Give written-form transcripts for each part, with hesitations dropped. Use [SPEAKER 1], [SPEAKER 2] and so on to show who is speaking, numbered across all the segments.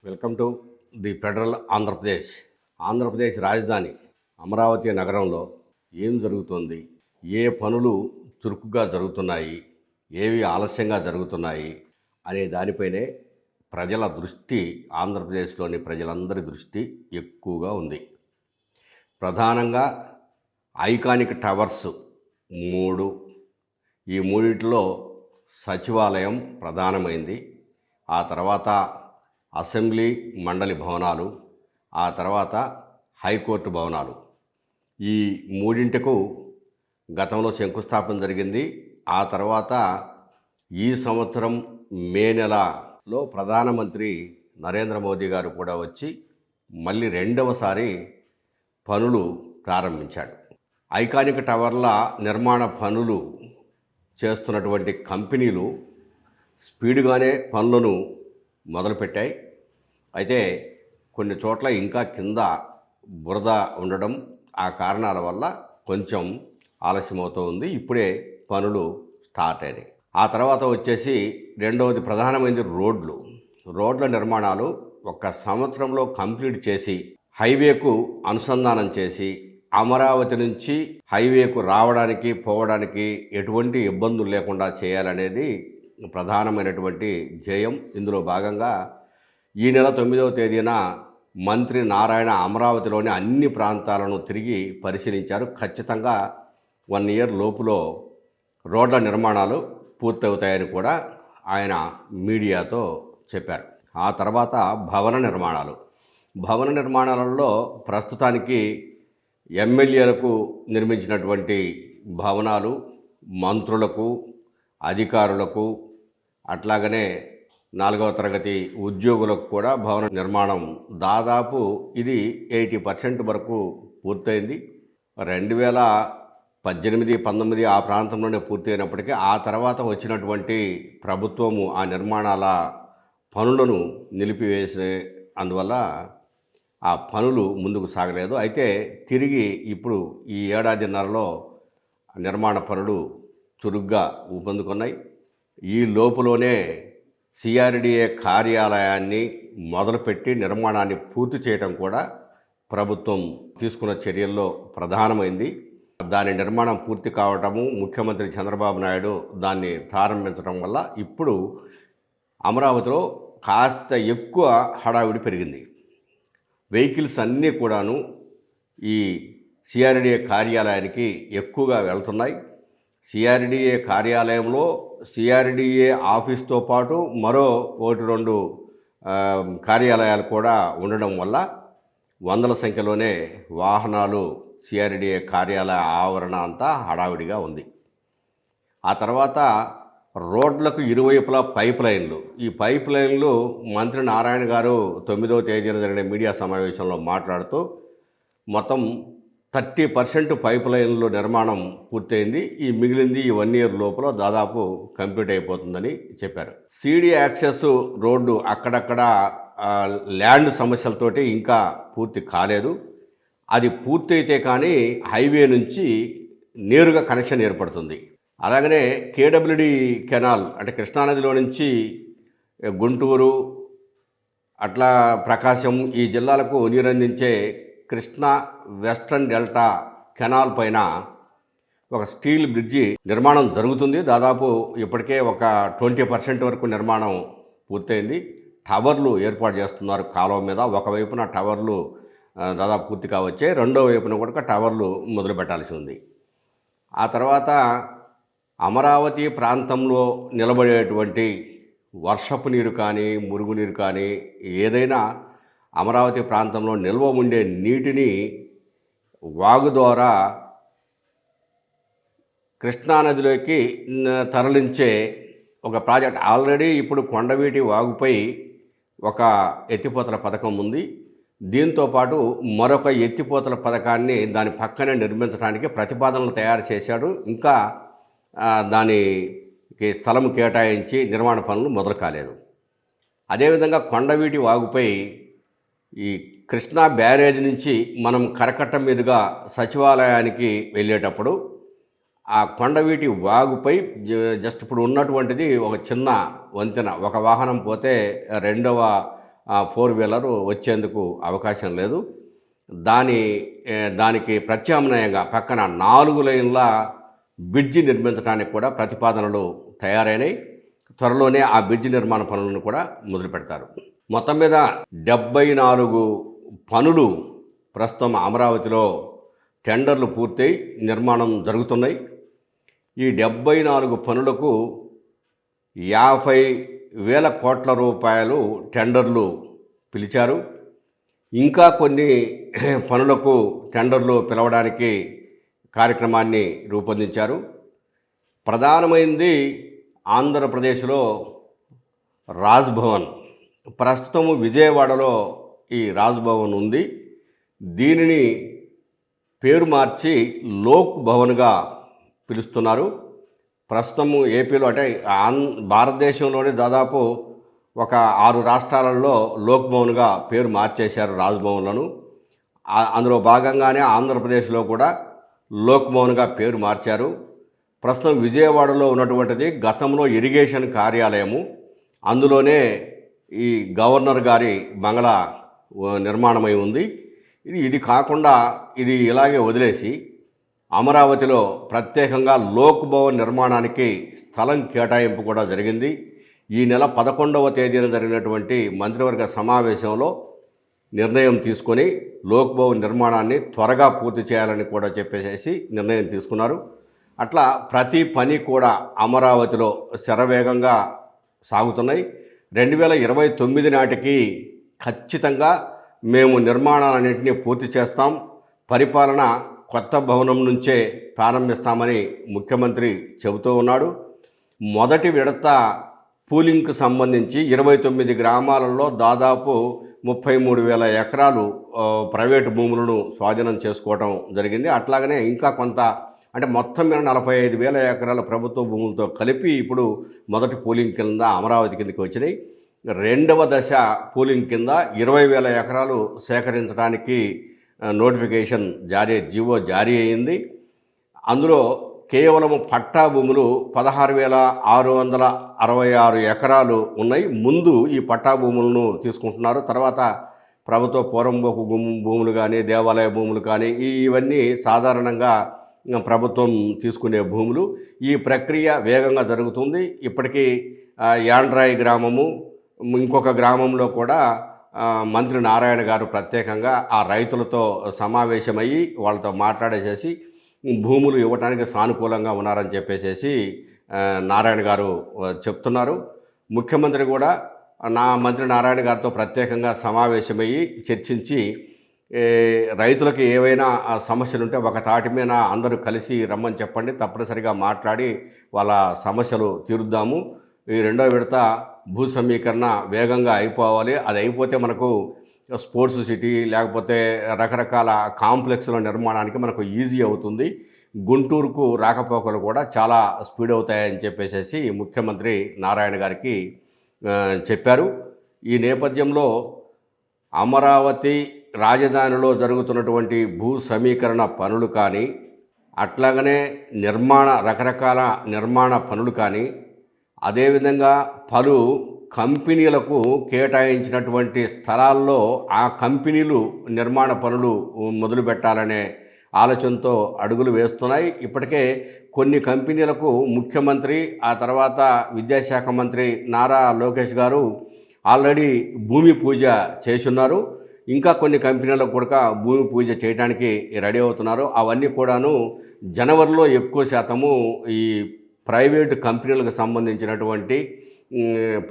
[SPEAKER 1] Welcome to the federal Andhra Pradesh. Andhra Pradesh రాజధాని అమరావతి నగరంలో ఏం జరుగుతుంది, ఏ పనులు చురుకుగా జరుగుతున్నాయి, ఏవి ఆలస్యంగా జరుగుతున్నాయి అనే దానిపైనే ప్రజల దృష్టి, ఆంధ్రప్రదేశ్లోని ప్రజలందరి దృష్టి ఎక్కువగా ఉంది. ప్రధానంగా ఐకానిక్ టవర్స్ 3, ఈ మూడిట్లో సచివాలయం ప్రధానమైంది. ఆ తర్వాత అసెంబ్లీ మండలి భవనాలు, ఆ తర్వాత హైకోర్టు భవనాలు. ఈ మూడింటికు గతంలో శంకుస్థాపన జరిగింది. ఆ తర్వాత ఈ సంవత్సరం మే నెలలో ప్రధానమంత్రి నరేంద్ర మోదీ గారు కూడా వచ్చి మళ్ళీ రెండవసారి పనులు ప్రారంభించాడు. ఐకానిక్ టవర్ల నిర్మాణ పనులు చేస్తున్నటువంటి కంపెనీలు స్పీడ్గానే పనులను మొదలుపెట్టాయి. అయితే కొన్ని చోట్ల ఇంకా కింద బురద ఉండడం, ఆ కారణాల వల్ల కొంచెం ఆలస్యమవుతూ ఉంది. ఇప్పుడే పనులు స్టార్ట్ అయినాయి. ఆ తర్వాత వచ్చేసి రెండవది ప్రధానమైనది రోడ్ల నిర్మాణాలు 1 సంవత్సరంలో కంప్లీట్ చేసి హైవేకు అనుసంధానం చేసి అమరావతి నుంచి హైవేకు రావడానికి పోవడానికి ఎటువంటి ఇబ్బందులు లేకుండా చేయాలనేది ప్రధానమైనటువంటి ధ్యేయం. ఇందులో భాగంగా ఈ నెల 9వ తేదీన మంత్రి నారాయణ అమరావతిలోని అన్ని ప్రాంతాలను తిరిగి పరిశీలించారు. ఖచ్చితంగా 1 ఇయర్ లోపులో రోడ్ల నిర్మాణాలు పూర్తవుతాయని కూడా ఆయన మీడియాతో చెప్పారు. ఆ తర్వాత భవన నిర్మాణాలలో ప్రస్తుతానికి ఎమ్మెల్యేలకు నిర్మించినటువంటి భవనాలు, మంత్రులకు, అధికారులకు, అట్లాగనే 4వ తరగతి ఉద్యోగులకు కూడా భవన నిర్మాణం దాదాపు ఇది 80% వరకు పూర్తయింది. 2018, 19 ఆ ప్రాంతంలోనే పూర్తయినప్పటికీ ఆ తర్వాత వచ్చినటువంటి ప్రభుత్వము ఆ నిర్మాణాల పనులను నిలిపివేసే అందువల్ల ఆ పనులు ముందుకు సాగలేదు. అయితే తిరిగి ఇప్పుడు ఈ ఏడాదిన్నరలో నిర్మాణ పనులు చురుగ్గా ఊపందుకున్నాయి. ఈ లోపులోనే సిఆర్డిఏ కార్యాలయాన్ని మొదలుపెట్టి నిర్మాణాన్ని పూర్తి చేయడం కూడా ప్రభుత్వం తీసుకున్న చర్యల్లో ప్రధానమైంది. దాని నిర్మాణం పూర్తి కావటము, ముఖ్యమంత్రి చంద్రబాబు నాయుడు దాన్ని ప్రారంభించడం వల్ల ఇప్పుడు అమరావతిలో కాస్త ఎక్కువ హడావిడి పెరిగింది. వెహికల్స్ అన్నీ కూడాను ఈ సిఆర్డిఏ కార్యాలయానికి ఎక్కువగా వెళ్తున్నాయి. సిఆర్డిఏ కార్యాలయంలో సిఆర్డిఏ ఆఫీస్తో పాటు మరో 1-2 కార్యాలయాలు కూడా ఉండడం వల్ల వందల సంఖ్యలోనే వాహనాలు సిఆర్డిఏ కార్యాలయ ఆవరణ అంతా హడావిడిగా ఉంది. ఆ తర్వాత రోడ్లకు ఇరువైపులా ఈ పైప్ లైన్లు మంత్రి నారాయణ గారు 9వ తేదీన జరిగిన మీడియా సమావేశంలో మాట్లాడుతూ మొత్తం 30% పైప్ లైన్లు నిర్మాణం పూర్తయింది. ఈ మిగిలింది ఈ 1 ఇయర్ లోపల దాదాపు కంప్లీట్ అయిపోతుందని చెప్పారు. సిడి యాక్సెస్ రోడ్డు అక్కడక్కడ ల్యాండ్ సమస్యలతోటి ఇంకా పూర్తి కాలేదు. అది పూర్తయితే కానీ హైవే నుంచి నేరుగా కనెక్షన్ ఏర్పడుతుంది. అలాగనే కేడబ్ల్యూడి కెనాల్ అంటే కృష్ణానదిలో నుంచి గుంటూరు, అట్లా ప్రకాశం ఈ జిల్లాలకు నీరందించే కృష్ణా వెస్ట్రన్ డెల్టా కెనాల్ పైన ఒక స్టీల్ బ్రిడ్జి నిర్మాణం జరుగుతుంది. దాదాపు ఇప్పటికే ఒక 20% వరకు నిర్మాణం పూర్తయింది. టవర్లు ఏర్పాటు చేస్తున్నారు కాలువ మీద. ఒకవైపున టవర్లు దాదాపు పూర్తి కావచ్చే, రెండో వైపున కూడా టవర్లు మొదలు పెట్టాల్సి ఉంది. ఆ తర్వాత అమరావతి ప్రాంతంలో నిలబడేటువంటి వర్షపు నీరు కానీ, మురుగునీరు కానీ ఏదైనా అమరావతి ప్రాంతంలో నిల్వ ఉండే నీటిని వాగు ద్వారా కృష్ణానదిలోకి తరలించే ఒక ప్రాజెక్ట్ ఆల్రెడీ ఇప్పుడు కొండవీటి వాగుపై ఒక ఎత్తిపోతల పథకం ఉంది. దీంతోపాటు మరొక ఎత్తిపోతల పథకాన్ని దాని పక్కనే నిర్మించడానికి ప్రతిపాదనలు తయారు చేశాడు. ఇంకా దానికి స్థలం కేటాయించి నిర్మాణ పనులు మొదలు కాలేదు. అదేవిధంగా కొండవీటి వాగుపై ఈ కృష్ణా బ్యారేజ్ నుంచి మనం కరకట్ట మీదుగా సచివాలయానికి వెళ్ళేటప్పుడు ఆ కొండవీటి వాగుపై జస్ట్ ఇప్పుడు ఉన్నటువంటిది ఒక చిన్న వంతెన. ఒక వాహనం పోతే రెండవ ఫోర్ వీలర్ వచ్చేందుకు అవకాశం లేదు. దానికి ప్రత్యామ్నాయంగా పక్కన 4 లైన్ల బ్రిడ్జి నిర్మించడానికి కూడా ప్రతిపాదనలు తయారైనాయి. త్వరలోనే ఆ బ్రిడ్జి నిర్మాణ పనులను కూడా మొదలుపెడతారు. మొత్తం మీద 74 పనులు ప్రస్తుతం అమరావతిలో టెండర్లు పూర్తయి నిర్మాణం జరుగుతున్నాయి. ఈ 74 పనులకు 50,000 కోట్ల రూపాయలు టెండర్లు పిలిచారు. ఇంకా కొన్ని పనులకు టెండర్లు పిలవడానికి కార్యక్రమాన్ని రూపొందించారు. ప్రధానమైనది ఆంధ్రప్రదేశ్లో రాజ్భవన్. ప్రస్తుతము విజయవాడలో ఈ రాజ్భవన్ ఉంది. దీనిని పేరు మార్చి లోక్ భవన్గా పిలుస్తున్నారు. ప్రస్తుతము ఏపీలో అంటే భారతదేశంలోనే దాదాపు ఒక 6 రాష్ట్రాలలో లోక్ భవన్గా పేరు మార్చేశారు రాజ్భవన్లను. అందులో భాగంగానే ఆంధ్రప్రదేశ్లో కూడా లోక్ భవన్గా పేరు మార్చారు. ప్రస్తుతం విజయవాడలో ఉన్నటువంటిది గతంలో ఇరిగేషన్ కార్యాలయము. అందులోనే ఈ గవర్నర్ గారి బంగళా నిర్మాణమై ఉంది. ఇది కాకుండా ఇది ఇలాగే వదిలేసి అమరావతిలో ప్రత్యేకంగా లోక్ భవన్ నిర్మాణానికి స్థలం కేటాయింపు కూడా జరిగింది. ఈ నెల 11వ తేదీన జరిగినటువంటి మంత్రివర్గ సమావేశంలో నిర్ణయం తీసుకొని లోక్ భవన్ నిర్మాణాన్ని త్వరగా పూర్తి చేయాలని కూడా చెప్పేసి నిర్ణయం తీసుకున్నారు. అట్లా ప్రతి పని కూడా అమరావతిలో శరవేగంగా సాగుతున్నాయి. 2029 నాటికి ఖచ్చితంగా మేము నిర్మాణాలన్నింటినీ పూర్తి చేస్తాం, పరిపాలన కొత్త భవనం నుంచే ప్రారంభిస్తామని ముఖ్యమంత్రి చెబుతూ ఉన్నాడు. మొదటి విడత పూలింగ్కు సంబంధించి 29 గ్రామాలలో దాదాపు 33,000 ఎకరాలు ప్రైవేటు భూములను స్వాధీనం చేసుకోవడం జరిగింది. అట్లాగనే ఇంకా కొంత అంటే మొత్తం మీద 45,000 ఎకరాల ప్రభుత్వ భూములతో కలిపి ఇప్పుడు మొదటి పూలింగ్ కింద అమరావతి కిందకి వచ్చినాయి. రెండవ దశ పూలింగ్ కింద 20,000 ఎకరాలు సేకరించడానికి నోటిఫికేషన్ జీవో జారీ అయింది. అందులో కేవలం పట్టా భూములు 16,666 ఎకరాలు ఉన్నాయి. ముందు ఈ పట్టా భూములను తీసుకుంటున్నారు. తర్వాత ప్రభుత్వ పోరంబోకు భూములు కానీ దేవాలయ భూములు కానీ ఇవన్నీ సాధారణంగా ప్రభుత్వం తీసుకునే భూములు. ఈ ప్రక్రియ వేగంగా జరుగుతుంది. ఇప్పటికీ యాండ్రాయి గ్రామము ఇంకొక గ్రామంలో కూడా మంత్రి నారాయణ గారు ప్రత్యేకంగా ఆ రైతులతో సమావేశమయ్యి వాళ్ళతో మాట్లాడేసేసి భూములు ఇవ్వడానికి సానుకూలంగా ఉన్నారని చెప్పేసి నారాయణ గారు చెప్తున్నారు. ముఖ్యమంత్రి కూడా మంత్రి నారాయణ గారితో ప్రత్యేకంగా సమావేశమయ్యి చర్చించి రైతులకు ఏవైనా సమస్యలు ఉంటే ఒక తాటి మీద అందరూ కలిసి రమ్మని చెప్పండి, తప్పనిసరిగా మాట్లాడి వాళ్ళ సమస్యలు తీరుద్దాము. ఈ రెండో విడత భూ సమీకరణ వేగంగా అయిపోవాలి. అది అయిపోతే మనకు స్పోర్ట్స్ సిటీ లేకపోతే రకరకాల కాంప్లెక్స్ల నిర్మాణానికి మనకు ఈజీ అవుతుంది. గుంటూరుకు రాకపోకలు కూడా చాలా స్పీడ్ అవుతాయని చెప్పేసి ముఖ్యమంత్రి నారాయణ గారికి చెప్పారు. ఈ నేపథ్యంలో అమరావతి రాజధానిలో జరుగుతున్నటువంటి భూ సమీకరణ పనులు కానీ అట్లాగనే రకరకాల నిర్మాణ పనులు కానీ అదేవిధంగా పలు కంపెనీలకు కేటాయించినటువంటి స్థలాల్లో ఆ కంపెనీలు నిర్మాణ పనులు మొదలు పెట్టాలనే ఆలోచనతో అడుగులు వేస్తున్నాయి. ఇప్పటికే కొన్ని కంపెనీలకు ముఖ్యమంత్రి ఆ తర్వాత విద్యాశాఖ మంత్రి నారా లోకేష్ గారు ఆల్రెడీ భూమి పూజ చేసున్నారు. ఇంకా కొన్ని కంపెనీలకు కూడా భూమి పూజ చేయడానికి రెడీ అవుతున్నారు. అవన్నీ కూడాను జనవరిలో ఎక్కువ శాతము ఈ ప్రైవేటు కంపెనీలకు సంబంధించినటువంటి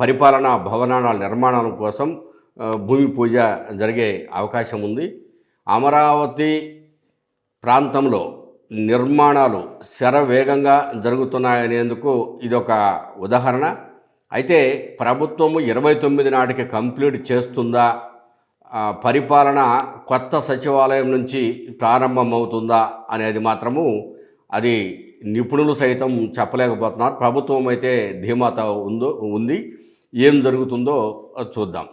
[SPEAKER 1] పరిపాలనా భవనాల నిర్మాణాల కోసం భూమి పూజ జరిగే అవకాశం ఉంది. అమరావతి ప్రాంతంలో నిర్మాణాలు శరవేగంగా జరుగుతున్నాయనేందుకు ఇదొక ఉదాహరణ. అయితే ప్రభుత్వము 29 నాటికి కంప్లీట్ చేస్తుందా, పరిపాలన కొత్త సచివాలయం నుంచి ప్రారంభమవుతుందా అనేది మాత్రము అది నిపుణులు సైతం చెప్పలేకపోతున్నారు. ప్రభుత్వం అయితే ధీమాత ఉంది. ఏం జరుగుతుందో చూద్దాం.